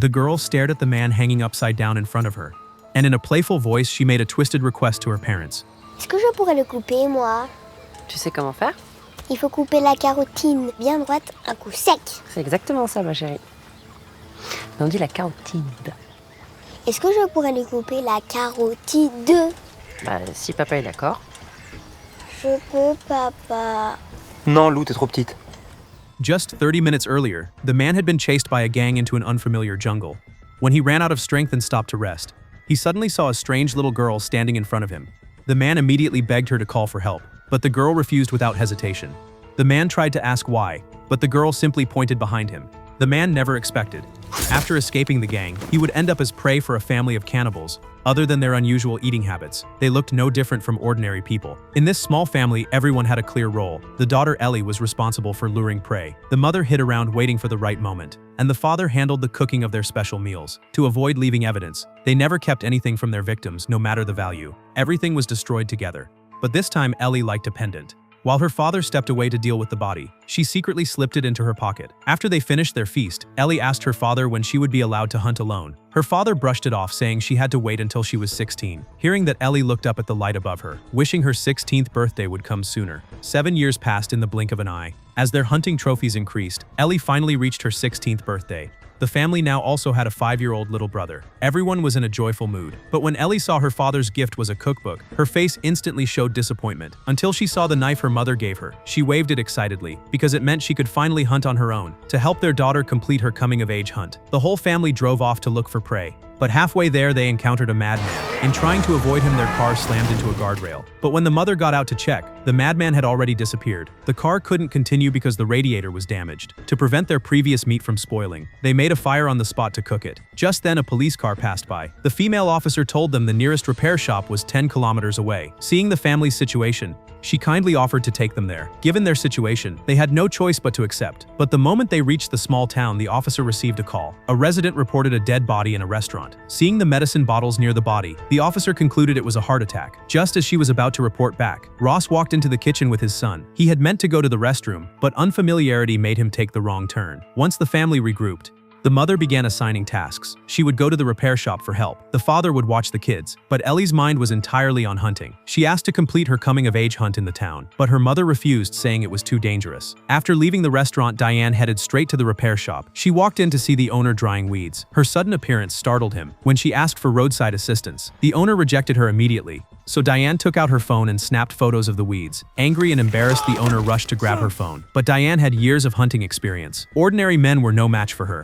The girl stared at the man hanging upside down in front of her, and in a playful voice, she made a twisted request to her parents. Est-ce que je pourrais le couper, moi? Tu sais comment faire? Il faut couper la carotine bien droite, un coup sec. C'est exactement ça, ma chérie. Mais on dit la carotide. Est-ce que je pourrais lui couper la carotide? Bah, si papa est d'accord. Je peux, papa. Non, Lou, t'es trop petite. Just 30 minutes earlier, the man had been chased by a gang into an unfamiliar jungle. When he ran out of strength and stopped to rest, he suddenly saw a strange little girl standing in front of him. The man immediately begged her to call for help, but the girl refused without hesitation. The man tried to ask why, but the girl simply pointed behind him. The man never expected. After escaping the gang, he would end up as prey for a family of cannibals. Other than their unusual eating habits, they looked no different from ordinary people. In this small family, everyone had a clear role. The daughter Ellie was responsible for luring prey. The mother hid around waiting for the right moment, and the father handled the cooking of their special meals. To avoid leaving evidence, they never kept anything from their victims, no matter the value. Everything was destroyed together. But this time, Ellie liked a pendant. While her father stepped away to deal with the body, she secretly slipped it into her pocket. After they finished their feast, Ellie asked her father when she would be allowed to hunt alone. Her father brushed it off, saying she had to wait until she was 16. Hearing that, Ellie looked up at the light above her, wishing her 16th birthday would come sooner. 7 years passed in the blink of an eye. As their hunting trophies increased, Ellie finally reached her 16th birthday. The family now also had a 5-year-old little brother. Everyone was in a joyful mood. But when Ellie saw her father's gift was a cookbook, her face instantly showed disappointment. Until she saw the knife her mother gave her, she waved it excitedly, because it meant she could finally hunt on her own, to help their daughter complete her coming-of-age hunt. The whole family drove off to look for prey. But halfway there, they encountered a madman. In trying to avoid him, their car slammed into a guardrail. But when the mother got out to check, the madman had already disappeared. The car couldn't continue because the radiator was damaged. To prevent their previous meat from spoiling, they made a fire on the spot to cook it. Just then, a police car passed by. The female officer told them the nearest repair shop was 10 kilometers away. Seeing the family's situation, she kindly offered to take them there. Given their situation, they had no choice but to accept. But the moment they reached the small town, the officer received a call. A resident reported a dead body in a restaurant. Seeing the medicine bottles near the body, the officer concluded it was a heart attack. Just as she was about to report back, Ross walked into the kitchen with his son. He had meant to go to the restroom, but unfamiliarity made him take the wrong turn. Once the family regrouped, the mother began assigning tasks. She would go to the repair shop for help. The father would watch the kids. But Ellie's mind was entirely on hunting. She asked to complete her coming-of-age hunt in the town, but her mother refused, saying it was too dangerous. After leaving the restaurant, Diane headed straight to the repair shop. She walked in to see the owner drying weeds. Her sudden appearance startled him. When she asked for roadside assistance, the owner rejected her immediately. So Diane took out her phone and snapped photos of the weeds. Angry and embarrassed, the owner rushed to grab her phone. But Diane had years of hunting experience. Ordinary men were no match for her.